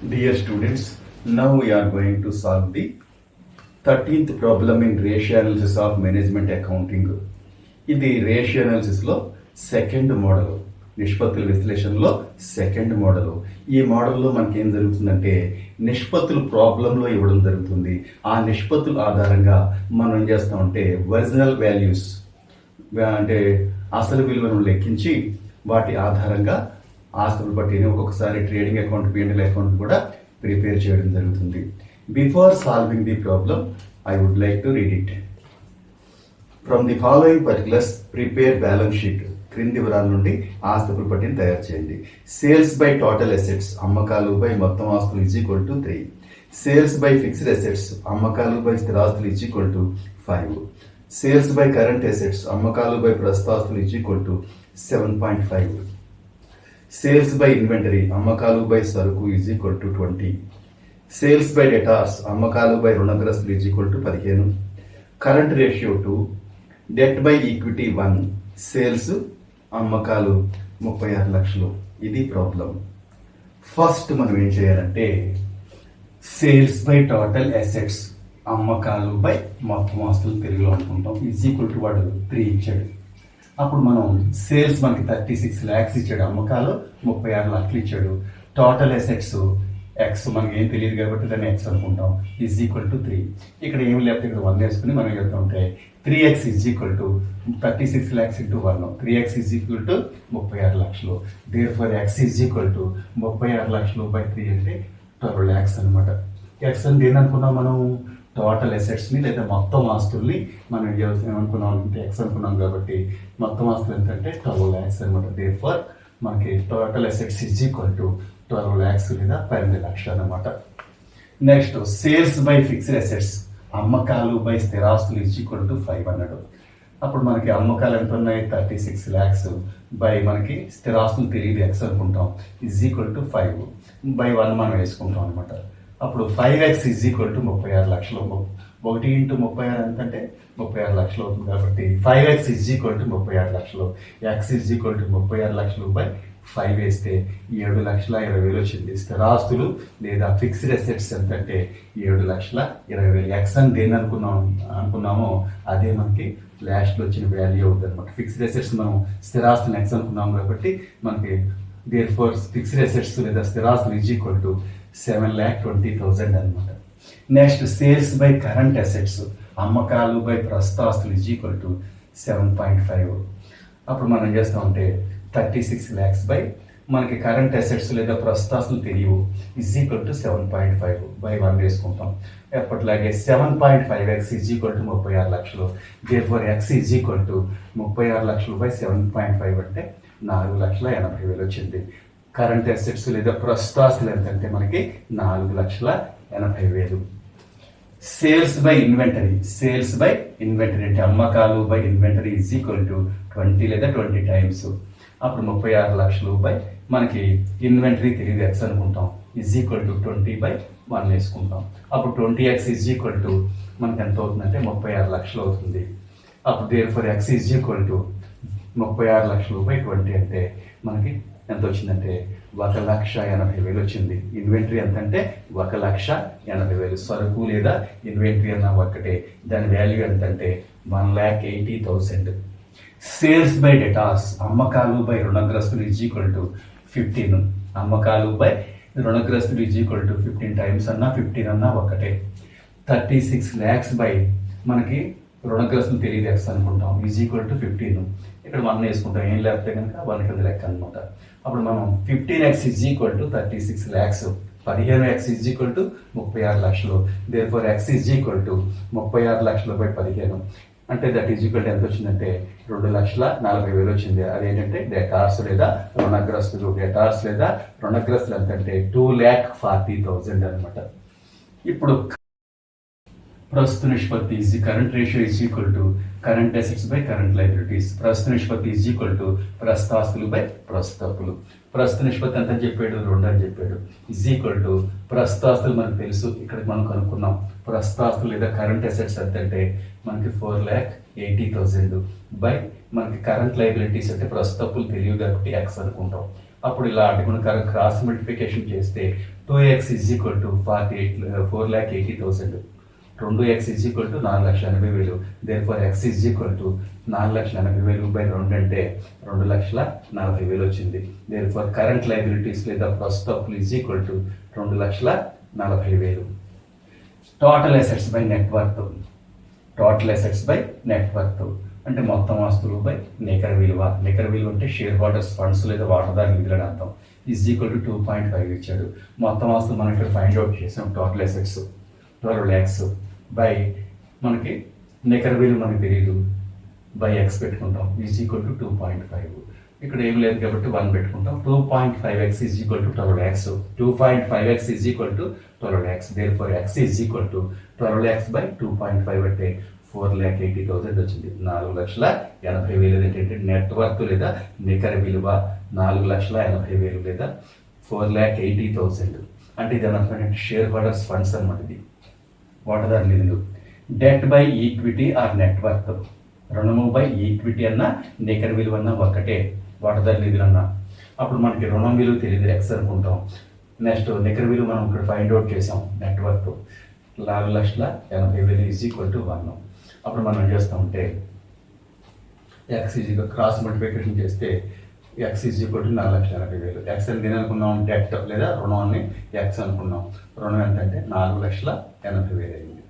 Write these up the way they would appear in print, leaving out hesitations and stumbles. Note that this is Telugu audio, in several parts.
Dear students, now we are going to solve the 13th problem in ratio analysis of management accounting. ఇది రేషియో అనాలిసిస్లో సెకండ్ మోడల్, నిష్పత్తుల విశ్లేషణలో సెకండ్ మోడల్. ఈ మోడల్లో మనకి ఏం జరుగుతుందంటే నిష్పత్తులు ప్రాబ్లంలో ఇవ్వడం జరుగుతుంది. ఆ నిష్పత్తుల ఆధారంగా మనం ఏం చేస్తామంటే ఒరిజినల్ వాల్యూస్ అంటే అసలు విలువను లెక్కించి వాటి ఆధారంగా ఆస్తులు బట్టి ఒక్కొక్కసారి ట్రేడింగ్ అకౌంట్, పిఎంఎల్ అకౌంట్ కూడా ప్రిపేర్ చేయడం జరుగుతుంది. Before solving the problem I would like to read it. From the following particulars prepare balance sheet. క్రింది వివరాల నుండి ఆస్తుల పట్టిని తయారు చేయండి. సేల్స్ బై టోటల్ అసెట్స్, అమ్మకాలు బై మొత్తం ఆస్తులు is equal to 3. Sales by fixed assets, అమ్మకాలు బై స్థిరాస్తులు is equal to 5. Sales by current assets, అమ్మకాలు బై ప్రస్తుతాస్తులు is equal to 7.5. Sales by inventory, అమ్మకాలు బై సరుకు is equal to 20. Sales by debtors, అమ్మకాలు బై రుణగ్రస్తులు is equal to 15. Current ratio 2. Debt by equity 1. Sales, అమ్మకాలు 36 లక్షలు. ఇది ప్రాబ్లం. ఫస్ట్ మనం ఏం చేయాలంటే సేల్స్ బై టోటల్ అసెట్స్, అమ్మకాలు బై మొత్తం ఆస్తులు తెలుగులో అనుకుంటాం, ఈజ్ ఈక్వల్ టు వాడు 3 ఇచ్చాడు. అప్పుడు మనం సేల్స్ మనకి 36 lakhs ఇచ్చాడు, అమ్మకాలు 36 లక్షలు ఇచ్చాడు. టోటల్ అసెట్స్ ఎక్స్ మనకి ఏం తెలియదు కాబట్టి దాన్ని ఎక్స్ అనుకుంటాం, ఈజ్ ఈక్వల్ టు 3. ఇక్కడ ఏమి లేకపోతే ఇక్కడ 1 వేసుకుని మనం చెప్తుంటే 3x is equal to 36 lakhs into 1. 3x is equal to 36 లక్షలు. Therefore x is equal to 36 లక్షలు బై 3 అంటే 12 lakhs అనమాట. ఎక్స్ అని దేని అనుకున్నాం మనం? టోటల్ అసెట్స్ని లేదా మొత్తం ఆస్తుల్ని మనం ఏమనుకున్నాం అంటే ఎక్స్ అనుకున్నాం కాబట్టి మొత్తం ఆస్తులు ఎంతంటే 12 lakhs అనమాట. దేర్ ఫర్ మనకి total assets is equal to 12 lakhs లేదా 12 లక్షలు అనమాట. Next sales by fixed assets, అమ్మకాలు బై స్థిరాస్తులు ఈజ్ ఈక్వల్ టు 5 అన్నాడు. అప్పుడు మనకి అమ్మకాలు ఎంత ఉన్నాయి? 36 lakhs బై మనకి స్థిరాస్తులు తెలియదు ఎక్స్ అనుకుంటాం, ఈజ్ ఈక్వల్ టు 5 బై 1 మనం వేసుకుంటాం అనమాట. అప్పుడు 5x ఈజ్ ఈక్వల్ టు 36 లక్షలు. 1 ఇంటూ 36 ఎంతంటే 36 లక్షలు అవుతుంది కాబట్టి 5x ఈజ్ ఈక్వల్ టు 36 లక్షలు. ఎక్స్ ఈజ్ ఈక్వల్ టు 36 లక్షలు బై 5 వేస్తే 7,20,000 వచ్చింది. స్థిరాస్తులు లేదా ఫిక్స్డ్ అసెట్స్ ఎంతంటే 7,20,000. ఎక్స్ అని దేన్ని అనుకున్నామో అదే మనకి లాస్ట్లో వచ్చిన వాల్యూ అవుతుంది అనమాట. ఫిక్స్డ్ అసెట్స్ మనం స్థిరాస్తులు ఎక్స్ అనుకున్నాం కాబట్టి మనకి దేర్ ఫోర్ ఫిక్స్డ్ అసెట్స్ లేదా స్థిరాస్తులు ఈజ్ ఈక్వల్ టు 7,20,000 అనమాట. Next sales by current assets, అమ్మకాలు బై ప్రస్తుతాస్తులు ఈజ్ ఈక్వల్ టు 7.5. అప్పుడు మనం చేస్తామంటే 36 lakhs బై మనకి కరెంట్ అసెట్స్ లేదా ప్రస్తుతాస్తులు తెలియవు, ఈజ్ ఈక్వల్ టు 7.5 బై 1 వేసుకుంటాం. ఎప్పటిలాగే 7.5x ఈజ్ ఈక్వల్ టు 36 లక్షలు. Therefore x is equal to 36 లక్షలు బై 7.5 అంటే 4,80,000 వచ్చింది. కరెంట్ అసెట్స్ లేదా ప్రస్తుతాస్తులు ఎంతంటే మనకి 4,80,000. Sales by inventory, sales by inventory అంటే అమ్మకాలు by inventory is equal to 20 లేదా 20 టైమ్స్. అప్పుడు 36 లక్షలు బై మనకి ఇన్వెంటరీ తెలియదు ఎక్స్ అనుకుంటాం, ఈజ్ ఈక్వల్ టు 20 బై 1 వేసుకుంటాం. అప్పుడు 20x ఈజ్ ఈక్వల్ టు మనకి ఎంత అవుతుందంటే 36 లక్షలు అవుతుంది. అప్పుడు therefore x is equal to 36 లక్షలు బై 20 అంటే మనకి ఎంత వచ్చిందంటే 1,80,000 వచ్చింది. ఇన్వెంటరీ ఎంత అంటే 1,80,000. సరుకు లేదా ఇన్వెంటరీ అన్న ఒక్కటే, దాని వాల్యూ ఎంత అంటే 1,80,000. సేల్స్ బై డెటార్స్, అమ్మకాలు బై రుణగ్రస్తులు ఈజ్ ఈక్వల్ టు 15. అమ్మకాలు బై రుణగ్రస్తులు ఈజ్ ఈక్వల్ టు 15 టైమ్స్ అన్నా 15 అన్నా ఒకటే. 36 lakhs బై మనకి రుణగ్రస్తులు తెలియదు ఎక్స్ అనుకుంటాం, ఈజ్ ఈక్వల్ టు 15. ఇక్కడ 1 వేసుకుంటాం, ఏం లేకపోతే కనుక 1 కింద లెక్క అనమాట. అప్పుడు మనం 15x is equal to 36 lakhs. 15x is equal to 36 లక్షలు. Therefore x is equal to 36 లక్షలు బై 15 అంటే దట్ ఈజ్ ఈక్వల్ టు ఎంత వచ్చిందంటే 2,40,000 వచ్చింది. అదేంటంటే డెటార్స్ లేదా రుణగ్రస్తులు. డెటార్స్ లేదా రుణగ్రస్తులు ఎంతంటే 2,40,000 అనమాట. ఇప్పుడు ప్రస్తుత నిష్పత్తి is current ratio is equal to current assets by current liabilities. ప్రస్తుత నిష్పత్తి ఈజ్ ఈక్వల్ టు ప్రస్తుతాస్తులు బై ప్రస్తుతప్పులు. ప్రస్తుత నిష్పత్తి ఎంత చెప్పాడు? 2 అని చెప్పాడు. ఈజ్ ఈక్వల్ టు ప్రస్తుతాస్తులు మనకు తెలుసు, ఇక్కడ మనం కనుక్కున్నాం. ప్రస్తుతాస్తులు లేదా కరెంట్ అసెట్స్ ఎంత అంటే మనకి 4,80,000 బై మనకి కరెంట్ లైబిలిటీస్ అంటే ప్రస్తుతప్పులు తెలియదు కాబట్టి ఎక్స్ అనుకుంటాం. అప్పుడు ఇలా అటుకుని క్రాస్ మల్టిప్లికేషన్ చేస్తే 2x is equal to 4,80,000. 2x is equal to 4,80,000. Therefore x is equal to 4,80,000 by 2 అంటే 2,40,000 వచ్చింది. దేర్ ఫర్ కరెంట్ లైబిలిటీస్ లేదా ప్రస్తుత అప్పులు is equal to 2,40,000. Total assets by net worth. Total assets by net worth అంటే మొత్తం ఆస్తులు బై నికర విలువ. నికర విలువ అంటే షేర్ హోల్డర్స్ ఫండ్స్ లేదా వాటాదారుల నిధులని అర్థం. ఈజ్ ఈక్వల్ టు 2.5 ఇచ్చాడు. మొత్తం ఆస్తులు మనం ఇక్కడ ఫైండ్ అవుట్ చేసాం. టోటల్ అసెట్స్ 12 lakhs బై మనకి నికర విలువ మనకి తెలియదు బై ఎక్స్ పెట్టుకుంటాం. Is equal to 2.5. ఇక్కడ ఏం లేదు కాబట్టి 1 పెట్టుకుంటాం. 2.5x is equal to 12 lakhs. 2.5x is equal to 12 lakhs. Therefore x is equal to 12 lakhs by 2.5 అంటే 4,80,000 వచ్చింది. 4,80,000 ఏంటంటే నెట్వర్క్ లేదా నికర విలువ 4,80,000 లేదా 4,80,000 అంటే ఇది అనమాట షేర్ హోల్డర్స్ ఫండ్స్ అనమాట. ఇది వాటాదారు నిధులు. Debt by equity are network. రుణము బై ఈక్విటీ అన్న నికర విలువ అన్న ఒకటే వాటాదారు నిధులు అన్న. అప్పుడు మనకి రుణం విలువ తెలియదు ఎక్స్ అనుకుంటాం. నెక్స్ట్ నికర విలువ మనం ఇక్కడ ఫైండ్ అవుట్ చేసాం. Network 4,80,000 is equal to 1. అప్పుడు మనం ఏం చేస్తామంటే X is equal cross multiplication చేస్తే X is equal to 4,80,000. X అని దేని అనుకున్నాం? డెట్ లేదా రుణాన్ని ఎక్స్ అనుకున్నాం. రుణం ఎంతంటే 4,80,000 అయింది.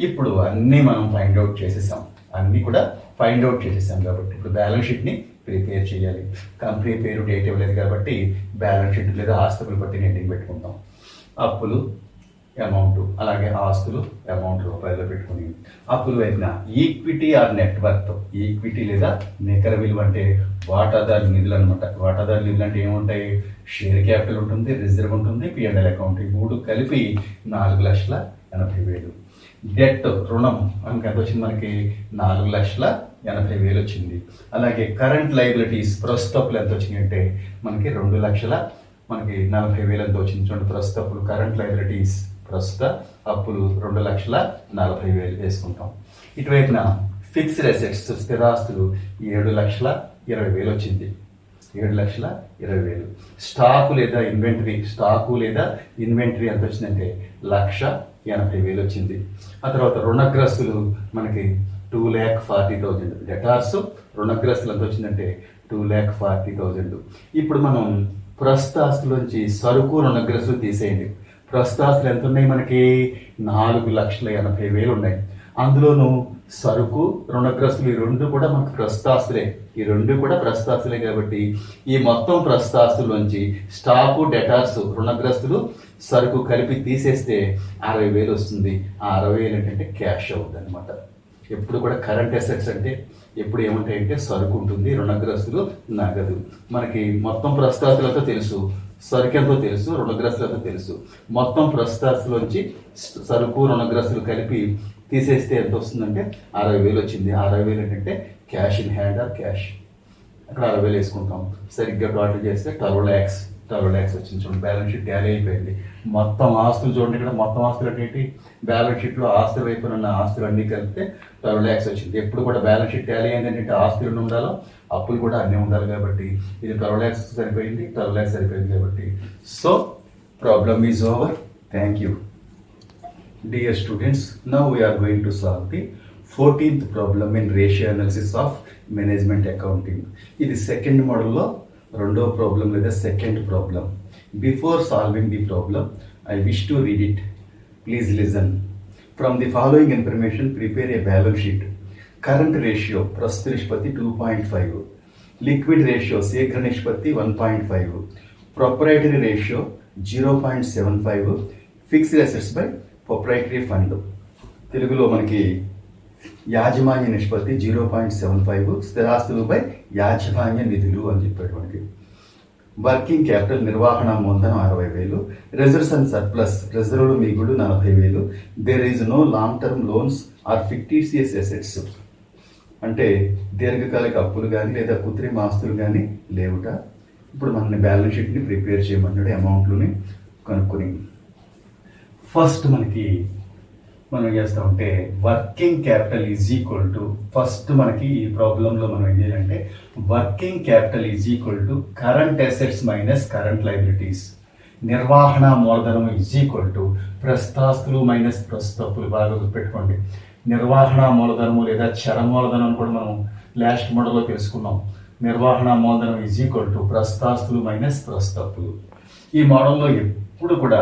ఇప్పుడు అన్నీ మనం ఫైండ్ అవుట్ చేసేసాం. అన్నీ కూడా ఫైండ్ అవుట్ చేసేసాం కాబట్టి ఇప్పుడు బ్యాలెన్స్ షీట్ని ప్రిపేర్ చేయాలి. కంపెనీ పేరు డేట్ ఇవ్వలేదు కాబట్టి బ్యాలెన్స్ షీట్ లేదా ఆస్తులు బట్టి హెడ్డింగ్ పెట్టుకుంటాం. అప్పులు అమౌంట్, అలాగే ఆస్తులు అమౌంట్ రూపాయల్లో పెట్టుకుని అప్పులు వైపున ఈక్విటీ ఆర్ నెట్వర్క్. ఈక్విటీ లేదా నికర విలువ అంటే వాటాదారు నిధులు అనమాట. వాటాదారు నిధులు అంటే ఏముంటాయి? షేర్ క్యాపిటల్ ఉంటుంది, రిజర్వ్ ఉంటుంది, P&L అకౌంట్. ఈ 3 కలిపి 4,80,000. డెట్ రుణం మనకి ఎంత వచ్చింది? మనకి 4,80,000 వచ్చింది. అలాగే కరెంట్ లైబిలిటీస్ ప్రస్తుత అప్పులు ఎంత వచ్చినాయి అంటే మనకి 2,40,000 ఎంత వచ్చింది. చూడండి ప్రస్తుత అప్పులు కరెంట్ లైబిలిటీస్ ప్రస్తుత అప్పులు 2,40,000 వేసుకుంటాం. ఇటువైపున ఫిక్స్డ్ అసెట్స్ స్థిరాస్తులు 7,20,000 వచ్చింది. 7,20,000. స్టాకు లేదా ఇన్వెంటరీ ఎంత వచ్చిందంటే 1,80,000 వచ్చింది. ఆ తర్వాత రుణగ్రస్తులు మనకి 2,40,000. డెటార్స్ రుణగ్రస్తులు ఎంత వచ్చిందంటే 2,40,000. ఇప్పుడు మనం ప్రస్తుత ఆస్తులోంచి సరుకు రుణగ్రస్తులు తీసేయండి. ప్రస్తుత ఆస్తులు ఎంత ఉన్నాయి? మనకి 4,80,000 ఉన్నాయి. అందులోనూ సరుకు రుణగ్రస్తులు ఈ 2 కూడా మనకు ప్రస్తుతాస్తులే. ఈ 2 కూడా ప్రస్తుతాస్తులే కాబట్టి ఈ మొత్తం ప్రస్తుతాస్తులోంచి స్టాకు, డెటార్స్, రుణగ్రస్తులు, సరుకు కలిపి తీసేస్తే 60,000 వస్తుంది. ఆ 60,000 ఏంటంటే క్యాష్ అవుతుంది అనమాట. ఎప్పుడు కూడా కరెంట్ అసెట్స్ అంటే ఎప్పుడు ఏమంటాయంటే సరుకు ఉంటుంది, రుణగ్రస్తులు, నగదు. మనకి మొత్తం ప్రస్తుతాస్తులతో తెలుసు, సరుకు ఎంతో తెలుసు, రుణగ్రస్తులతో తెలుసు. మొత్తం ప్రస్తుతాస్తులోంచి సరుకు, రుణగ్రస్తులు కలిపి తీసేస్తే ఎంత వస్తుందంటే 60,000 వచ్చింది. 60,000 ఏంటంటే cash in hand or cash. అక్కడ 60,000 వేసుకుంటాం. సరిగ్గా టోటల్ చేస్తే 12 lakhs వచ్చింది. చూడండి బ్యాలెన్స్ షీట్ టాలీ అయిపోయింది. మొత్తం ఆస్తులు చూడండి. ఇక్కడ మొత్తం ఆస్తులు అంటే బ్యాలెన్స్ షీట్లో ఆస్తుల వైపున ఉన్న ఆస్తులు అన్నీ కలిపితే 12 lakhs వచ్చింది. ఎప్పుడు కూడా బ్యాలెన్స్ షీట్ టాలీ ఏంటంటే ఆస్తులు ఉండాలో అప్పులు కూడా అన్నీ ఉండాలి కాబట్టి ఇది 12 lakhs సరిపోయింది. 12 lakhs సరిపోయింది కాబట్టి so problem is over. Thank you. Dear students, now we are going to solve the 14th problem in ratio analysis of management accounting. ఇది సెకండ్ మోడల్లో రెండో ప్రాబ్లం లేదా second problem. Before solving the problem I wish to read it. Please listen. From the following information prepare a balance sheet. Current ratio ప్రస్తుత నిష్పత్తి 2.5, liquid ratio శీఘ్ర నిష్పత్తి 1.5, proprietary ratio 0.75, fixed assets by proprietary fund. తెలుగులో మనకి యాజమాన్య నిష్పత్తి 0.75, స్థిరాస్తులు బై యాజమాన్య నిధులు అని చెప్పేటువంటి. వర్కింగ్ క్యాపిటల్ నిర్వహణ మూలధనం 60,000, రిజర్వ్స్ అండ్ సర్ప్లస్ రిజర్వులు మిగులు 40,000. There is no long term loans or fictitious assets. అంటే దీర్ఘకాలిక అప్పులు కానీ లేదా కృత్రిమ ఆస్తులు కానీ లేవుట. ఇప్పుడు మన బ్యాలెన్స్ షీట్ని ప్రిపేర్ చేయమన్నాడు అమౌంట్లని కనుక్కొని. ఫస్ట్ మనకి మనం ఏం చేస్తామంటే working capital is equal to, first మనకి ఈ ప్రాబ్లంలో మనం ఏం చేయాలంటే working capital is equal to current assets minus current liabilities. నిర్వహణ మూలధనం ఈజ్ ఈక్వల్ టు ప్రస్తుతాస్తులు మైనస్ ప్రస్తుతప్పులు. బాగా గుర్తుపెట్టుకోండి, నిర్వహణ మూలధనము లేదా చర మూలధనం కూడా మనం లాస్ట్ మోడల్లో తెలుసుకున్నాం. నిర్వహణ మూలధనం ఈజ్ ఈక్వల్ టు ప్రస్తుతాస్తులు మైనస్ ప్రస్తుతప్పులు. ఈ మోడల్లో ఎప్పుడు కూడా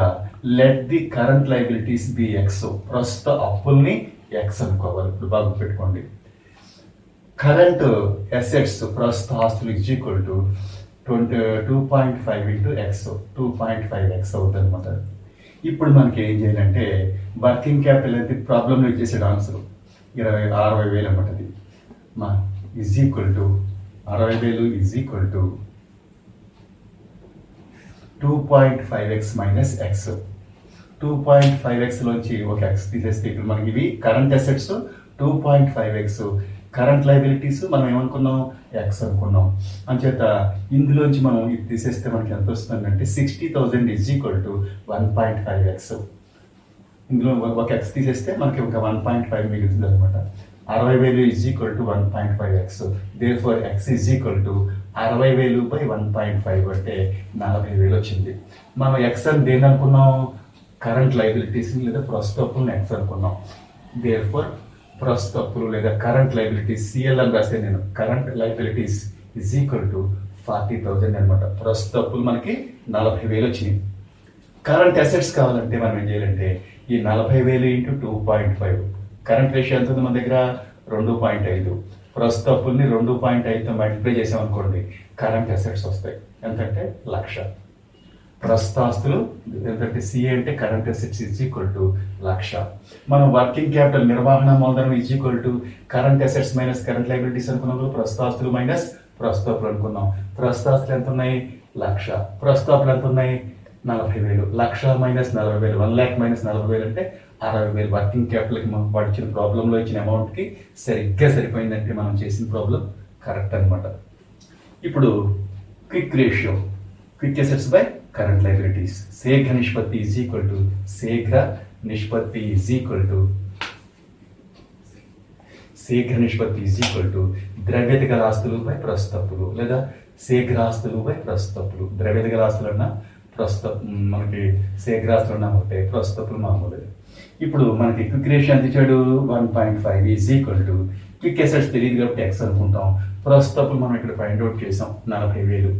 let the current liabilities be x, ప్రస్తుత అప్పుల్ని ఎక్స్ అనుకోవాలి. ఇప్పుడు బాగా పెట్టుకోండి, కరెంట్ అసెట్స్ ప్రస్తుత ఆస్తులు is equal to 2.5 into X, 2.5x అవుతుంది అనమాట. ఇప్పుడు మనకి ఏం చేయాలంటే వర్కింగ్ క్యాపిటల్ అయితే ప్రాబ్లంలో ఇచ్చేసాడు ఆన్సర్ 60,000 అనమాట. అది మా is equal to 60,000 is equal to 2.5x minus X. 2.5x లోంచి ఒక ఎక్స్ తీసేస్తే ఇప్పుడు మనకి ఇవి current assets 2.5x, current liabilities మనం ఏమనుకున్నాం ఎక్స్ అనుకున్నాం. అంచేత ఇందులోంచి మనం ఇది తీసేస్తే మనకి ఎంత వస్తుందంటే 60,000 ఈజ్ ఈక్వల్ టు 1.5x. ఇందులో ఒక ఎక్స్ తీసేస్తే మనకి ఒక 1.5 మిగులుతుంది అనమాట. 60,000 is equal to 1.5x. Therefore X is equal to 60,000 by 1.5 అంటే 40,000 వచ్చింది. మనం ఎక్స్ అని దేని అనుకున్నాం, కరెంట్ లైబిలిటీస్ లేదా ప్రస్తుత అప్పులను ఎక్స్ అనుకున్నాం. దేర్ఫోర్ ప్రస్తుత అప్పులు లేదా కరెంట్ లైబిలిటీస్ సిఎల్ అని రాస్తే నేను current liabilities is equal to 40,000 అనమాట. ప్రస్తుత అప్పులు మనకి 40,000 వచ్చినాయి. కరెంట్ అసెట్స్ కావాలంటే మనం ఏం చేయాలంటే ఈ 40,000 ఇంటూ 2.5, కరెంట్ రేషియో ఎంత ఉంది మన దగ్గర 2.5. ప్రస్తుత అప్పుల్ని 2.5తో మల్టిప్లై చేసామనుకోండి కరెంట్ అసెట్స్ వస్తాయి. ఎంతంటే 1,00,000. ప్రస్తుత ఆస్తులు ఎందుకంటే సిఏ అంటే current assets is equal to 1,00,000. మనం వర్కింగ్ క్యాపిటల్ నిర్వహణ మూలధనం is equal to current assets minus current liabilities అనుకున్నాం. ప్రస్తుత ఆస్తులు మైనస్ ప్రస్తుత అప్పులు అనుకున్నాం. ప్రస్తుత ఆస్తులు ఎంత ఉన్నాయి 1,00,000, ప్రస్తుత అప్పులు ఎంత ఉన్నాయి 40,000. 1,00,000 మైనస్ 40,000, 1,00,000 మైనస్ 40,000 అంటే 60,000. వర్కింగ్ క్యాపిటల్కి మనం పడిచిన ప్రాబ్లంలో ఇచ్చిన అమౌంట్కి సరిగ్గా సరిపోయిందంటే మనం చేసిన ప్రాబ్లం కరెక్ట్ అనమాట. ఇప్పుడు quick ratio, quick assets by current liabilities. శీఘ్ర నిష్పత్తి ఈజ్ ఈక్వల్ టు శీఘ్ర నిష్పత్తి ఈజ్ ఈక్వల్ టు శీఘ్ర నిష్పత్తి ఈజ్ ఈక్వల్ టు ద్రవ్యత గల ఆస్తులు బై ప్రస్తుత అప్పులు లేదా శీఘ్ర ఆస్తులు బై ప్రస్తుత అప్పులు. ద్రవ్యత గల ఆస్తులు అన్నా ప్రస్తుత మనకి శీఘ్ర ఆస్తులు అన్నా ఒకటే, ప్రస్తుత అప్పులు మామూలు. ఇప్పుడు మనకి క్విక్ రేషియో ఎంత ఇచ్చాడు 1.5 is equal to quick assets తెలియదు కాబట్టి ఎక్స్ అనుకుంటాం. ప్రస్తుత అప్పులు మనం ఇక్కడ ఫైండ్ అవుట్ చేసాం 40,000.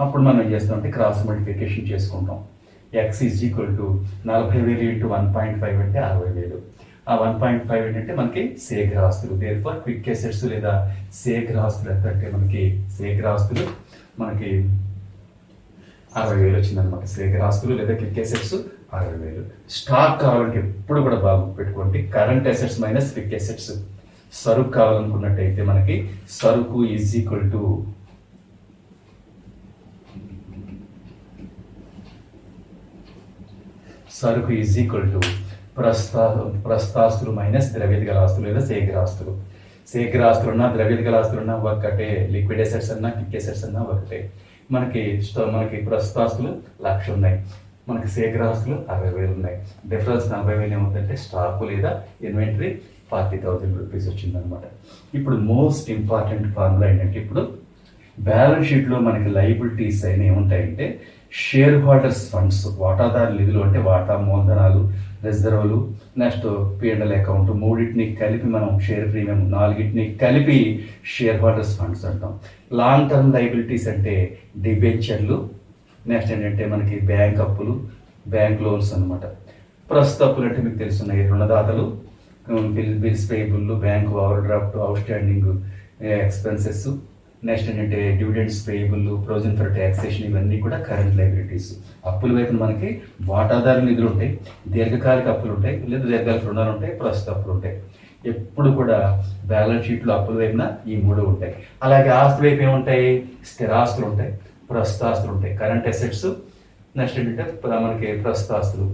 అప్పుడు మనం ఏం చేస్తామంటే క్రాస్ మల్టిప్లికేషన్ చేసుకుంటాం. X is equal to 40,000 into 1.5 అంటే 60,000. ఆ 1.5 ఏంటంటే మనకి శీఘ్ర ఆస్తులు. దేర్ఫోర్ క్విక్ అసెట్స్ లేదా శీఘ్ర ఆస్తులు ఎంత అంటే మనకి శీఘ్ర ఆస్తులు మనకి 60,000 వచ్చిందనమాట. శీఘ్ర ఆస్తులు లేదా క్విక్ అసెట్స్ 60,000. స్టాక్ కావాలంటే ఎప్పుడు కూడా బాగా పెట్టుకోండి current assets minus quick assets. సరుకు కావాలనుకున్నట్టయితే మనకి సరుకు ఈజ్ ఈక్వల్ టు సరుకు ఈజ్ ఈక్వల్ టు ప్రస్తుతాస్తులు మైనస్ ద్రవ్యత గల ఆస్తులు లేదా శీఘ్ర ఆస్తులు. శీఘ్ర ఆస్తులు ఉన్నా ద్రవ్యత గల ఆస్తులు ఉన్నా ఒకటే, లిక్విడ్ అసెట్స్ అన్నా క్విక్ అసెట్స్ అన్నా ఒకటే. మనకి ప్రస్తుతాస్తులు 1,00,000 ఉన్నాయి, మనకి శీఘ్ర ఆస్తులు 60,000 ఉన్నాయి. డిఫరెన్స్ 40,000 ఏమవుతుందంటే స్టాక్ లేదా ఇన్వెంటరీ 40,000 రూపీస్ వచ్చిందనమాట. ఇప్పుడు మోస్ట్ ఇంపార్టెంట్ ఫార్ములా ఏంటంటే ఇప్పుడు బ్యాలెన్స్ షీట్లో మనకి లైబిలిటీస్ అయినా ఏముంటాయంటే షేర్ హోల్డర్స్ ఫండ్స్, వాటాదారు నిధులు అంటే వాటా మూలధనాలు, రిజర్వులు, నెక్స్ట్ P&L అకౌంట్, మూడింటిని కలిపి మనం షేర్ ప్రీమియం, 4టిని కలిపి షేర్ హోల్డర్స్ ఫండ్స్ అంటాం. లాంగ్ టర్మ్ లైబిలిటీస్ అంటే డిబెంచర్లు, నెక్స్ట్ ఏంటంటే మనకి బ్యాంక్ అప్పులు, బ్యాంక్ లోన్స్ అనమాట. ప్రస్తుత అప్పులు అంటే మీకు తెలుస్తున్నాయి రుణదాతలు, bills payable, bank overdraft, outstanding expenses, next ఏంటంటే dividends payable, provision for taxation, ఇవన్నీ కూడా కరెంట్ లైబిలిటీస్. అప్పుల వైపున మనకి వాటాదారు నిధులు ఉంటాయి, దీర్ఘకాలిక అప్పులు ఉంటాయి లేదా దీర్ఘకాలిక రుణాలు ఉంటాయి, ప్రస్తుత అప్పులు ఉంటాయి. ఎప్పుడు కూడా బ్యాలెన్స్ షీట్లో అప్పుల వైపున ఈ 3 ఉంటాయి. అలాగే ఆస్తి వైపు ఏముంటాయి, స్థిరాస్తులు ఉంటాయి, ప్రస్తుత ఆస్తులు ఉంటాయి, కరెంట్ అసెట్స్, నెక్స్ట్ ఏంటంటే మనకి ప్రస్తుత ఆస్తులు.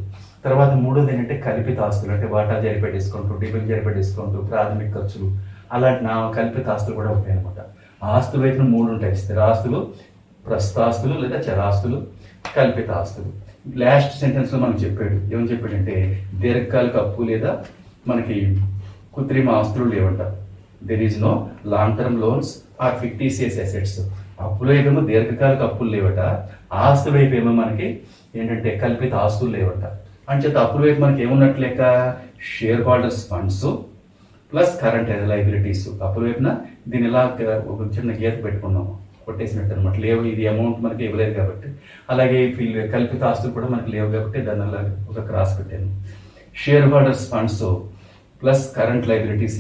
తర్వాత 3వది ఏంటంటే కల్పిత ఆస్తులు అంటే వాటా జరిపే డిస్కౌంట్, డిబెంచర్ జరిపే డిస్కౌంట్, ప్రాథమిక ఖర్చులు, అలాంటి కల్పిత ఆస్తులు కూడా ఉంటాయి అనమాట. ఆస్తుల వైపున 3 ఉంటాయి, స్థిరాస్తులు, ప్రస్తుతాస్తులు లేదా చరాస్తులు, కల్పిత ఆస్తులు. లాస్ట్ సెంటెన్స్ లో మనకు చెప్పాడు, ఏమని చెప్పాడంటే దీర్ఘకాలిక అప్పు లేదా మనకి కృత్రిమ ఆస్తులు లేవంట. There is no long term loans or fictitious assets. అప్పుల వైపేమో దీర్ఘకాలిక అప్పులు లేవట, ఆస్తుల వైపు ఏమో మనకి ఏంటంటే కల్పిత ఆస్తులు లేవట. అంచేత అప్పుల వైపు మనకి ఏమున్నట్లు లెక్క, share holders funds plus current liabilities. అప్పుల వైపున దీని ఇలా ఒక చిన్న గీత పెట్టుకున్నాము, కొట్టేసినట్టు అనమాట. లేవు, ఇది అమౌంట్ మనకి ఇవ్వలేదు కాబట్టి. అలాగే కల్పిత ఆస్తులు కూడా మనకి లేవు కాబట్టి దాని అలా ఒక క్రాస్ పెట్టాను. Shareholders funds plus current liabilities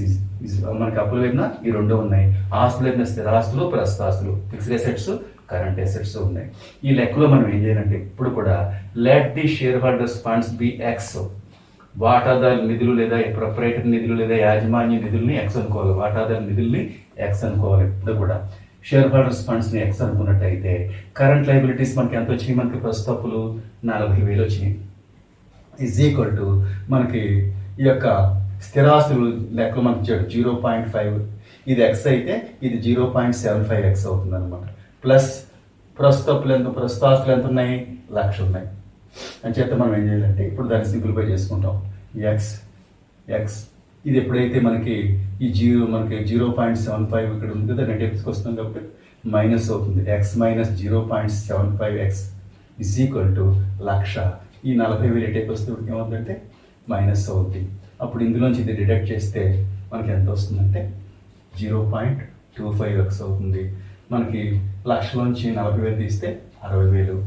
మనకి అప్పుల వైపున ఈ రెండు ఉన్నాయి. ఆస్తుల వైపున స్థిరాస్తులు ప్రస్తుతాస్తులు, ఫిక్స్డ్ అసెట్స్ కరెంట్ అసెట్స్ ఉన్నాయి. ఈ లెక్కలో మనం ఏం చేయాలంటే ఇప్పుడు కూడా let the shareholders funds be x. వాటాదారు నిధులు లేదా ప్రొపరేటర్ నిధులు లేదా యాజమాన్య నిధుల్ని ఎక్స్ అనుకోవాలి, వాటాదారు నిధుల్ని ఎక్స్ అనుకోవాలి. ఇప్పుడు కూడా షేర్ హోల్డర్స్ ఫండ్స్ ని ఎక్స్ అనుకున్నట్టయితే కరెంట్ లైబిలిటీస్ మనకి ఎంత వచ్చినాయి, మనకి ప్రస్తుత అప్పులు 40,000 వచ్చినాయి. ఈజ్ ఈక్వల్ టు మనకి ఈ యొక్క స్థిరాస్తులు లెక్కలు మనకి ఇచ్చాడు 0.5. ఇది ఎక్స్ అయితే ఇది 0.75 ఎక్స్ అవుతుంది అనమాట. ప్లస్ ప్రస్తుతాస్తులు ఎంత ఉన్నాయి, 1,00,000 ఉన్నాయి. అని చేత మనం ఏం చేయాలంటే ఇప్పుడు దాన్ని సింప్లిఫై చేసుకుంటాం. ఎక్స్ ఇది ఎప్పుడైతే మనకి ఈ మనకి 0.75 ఇక్కడ ఉంది, దాన్ని నెగటివ్స్కి వస్తుంది కాబట్టి మైనస్ అవుతుంది. X minus 0.75 X is equal to 1,00,000. ఈ 40,000 ఎటేకి వస్తే ఏమవుతుందంటే మైనస్ అవుతుంది. అప్పుడు ఇందులోంచి ఇది డిడక్ట్ చేస్తే మనకి ఎంత వస్తుందంటే 0.25 ఎక్స్ అవుతుంది. మనకి 1,00,000లోంచి 40,000 తీస్తే 60,000.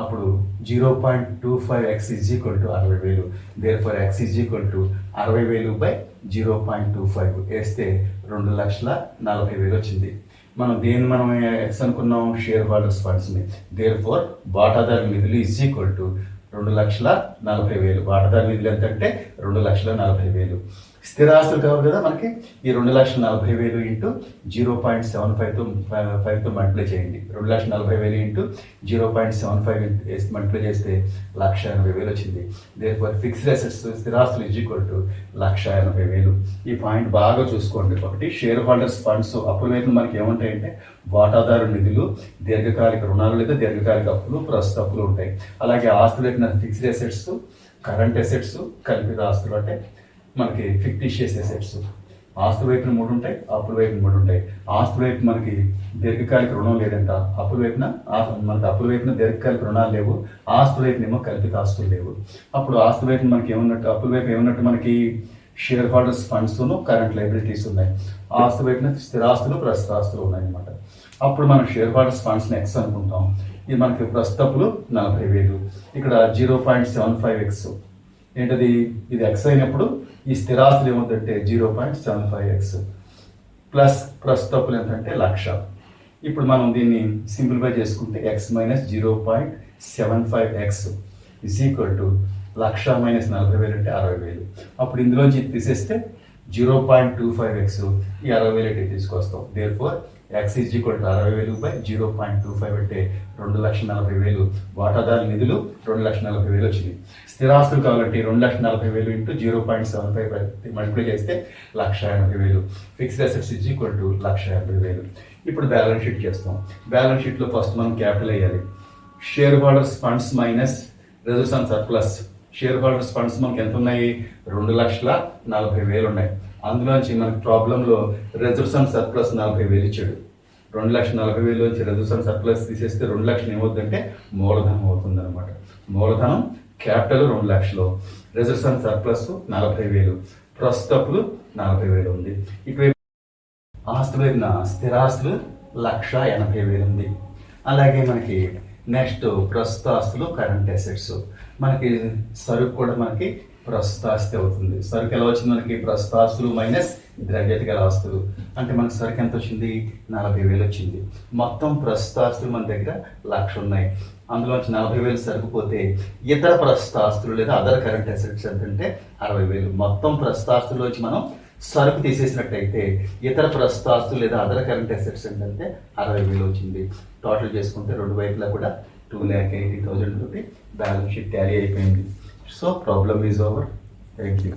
అప్పుడు 0.25 x is equal to 60,000. Therefore x is equal to 60,000 by 0.25 వేస్తే 2,40,000 వచ్చింది. మనం ఎక్స్ అనుకున్నాం, షేర్ హోల్డర్స్ ఫండ్స్ని. దేర్ ఫోర్ వాటాదారు నిధులు ఈజ్ ఈక్వల్ టు 2,40,000. వాటాదారు నిధులు ఎంత అంటే 2,40,000. స్థిరాస్తులు కావాలి కదా మనకి, ఈ 2,40,000 ఇంటూ 0.75తో మల్టిప్లై చేయండి. 2,40,000 ఇంటూ 0.75 మల్టిప్లై చేస్తే 1,80,000 వచ్చింది. దేర్ ఫర్ ఫిక్స్డ్ అసెట్స్ స్థిరాస్తులు ఈజ్ ఈక్వల్ టు 1,80,000. ఈ పాయింట్ బాగా చూసుకోండి. ఒకటి షేర్ హోల్డర్స్ ఫండ్స్ అప్పుల వైపు మనకి ఏముంటాయంటే వాటాదారు నిధులు, దీర్ఘకాలిక రుణాలు లేదా దీర్ఘకాలిక అప్పులు, ప్రస్తుత అప్పులు ఉంటాయి. అలాగే ఆస్తుల వైపున ఫిక్స్డ్ అసెట్స్, కరెంట్ అసెట్స్, కల్పిత ఆస్తులు అంటే మనకి ఫిక్టిషియస్ అసెట్స్. ఆస్తుల వైపున 3 ఉంటాయి, అప్పుల వైపున 3 ఉంటాయి. ఆస్తుల వైపు మనకి దీర్ఘకాలిక రుణం లేదంట, అప్పుల వైపున మనకి అప్పుల వైపున దీర్ఘకాలిక రుణాలు లేవు, ఆస్తుల వైపున ఏమో కల్పిత ఆస్తులు లేవు. అప్పుడు ఆస్తుల వైపు మనకి ఏమున్నట్టు, అప్పుల వైపు ఏమున్నట్టు మనకి share holders funds current liabilities ఉన్నాయి. ఆస్తుల వైపున స్థిరాస్తులు ప్రస్తుతాస్తులు ఉన్నాయి అనమాట. అప్పుడు మనం షేర్ హోల్డర్స్ ఫండ్స్ని ఎక్స్ అనుకుంటాం. ఇది మనకి ప్రస్తుతప్పులు 40,000. ఇక్కడ 0.75 ఎక్స్ ఏంటది, ఇది ఎక్స్ అయినప్పుడు ఈ స్థిరాస్తులు ఏమవుతుందంటే 0.75 ఎక్స్ ప్లస్ ప్రస్తుతప్పులు ఎంతంటే 1,00,000. ఇప్పుడు మనం దీన్ని సింప్లిఫై చేసుకుంటే X minus 0.75 X is equal to 1,00,000 minus 40,000 అంటే 60,000. అప్పుడు ఇందులోంచి తీసేస్తే 0.25 ఎక్స్ ఈ 60,000 తీసుకొస్తాం. Therefore x is equal to 60,000 by 0.25 అంటే 2,40,000. వాటాదారు నిధులు 2,40,000 వచ్చింది. స్థిరాస్తులు కావాలంటే 2,40,000 ఇంటూ 0.75 మల్టిప్లై చేస్తే 1,80,000. Fixed assets is equal to 1,80,000. ఇప్పుడు బ్యాలెన్స్ షీట్ చేస్తాం. బ్యాలెన్స్ షీట్లో ఫస్ట్ మనం క్యాపిటల్ వేయాలి. Share holders funds minus reserves and surplus. Share holders funds మనకి ఎంత ఉన్నాయి, 2,40,000 ఉన్నాయి. అందులోంచి మనకి ప్రాబ్లంలో రిజర్వ్స్ అండ్ సర్ప్లస్ 40,000 ఇచ్చాడు. 2,40,000 నుంచి రిజర్వ్స్ అండ్ సర్ప్లస్ తీసేస్తే 2,00,000 ఏమవుతుందంటే మూలధనం అవుతుంది అనమాట. మూలధనం క్యాపిటల్ 2,00,000, రిజర్వ్స్ అండ్ సర్ప్లస్ 40,000, ప్రస్తుతప్పులు 40,000 ఉంది. ఇటువైపు ఆస్తుల వైపున స్థిరాస్తులు 1,80,000 ఉంది. అలాగే మనకి నెక్స్ట్ ప్రస్తుత ఆస్తులు కరెంట్ అసెట్స్. మనకి సరుకు కూడా మనకి ప్రస్తుత ఆస్తి అవుతుంది. సరుకు ఎలా వచ్చింది మనకి, ప్రస్తుత ఆస్తులు మైనస్ ద్రవ్యత ఆస్తులు అంటే మనకి సరుకు ఎంత వచ్చింది, 40,000 వచ్చింది. మొత్తం ప్రస్తుత ఆస్తులు మన దగ్గర 1,00,000 ఉన్నాయి. అందులోంచి 40,000 సరిపోతే ఇతర ప్రస్తుత ఆస్తులు లేదా అదర్ కరెంట్ అసెట్స్ ఎంతంటే 60,000. మొత్తం ప్రస్తుత ఆస్తుల్లోంచి మనం సరుకు తీసేసినట్టయితే ఇతర ప్రస్తుత ఆస్తులు లేదా అదర్ కరెంట్ అసెట్స్ ఏంటంటే 60,000 వచ్చింది. టోటల్ చేసుకుంటే రెండు వైపులా కూడా 2,80,000 తోటి బ్యాలెన్స్ షీట్ టాలీ అయిపోయింది. So problem is over. Thank you.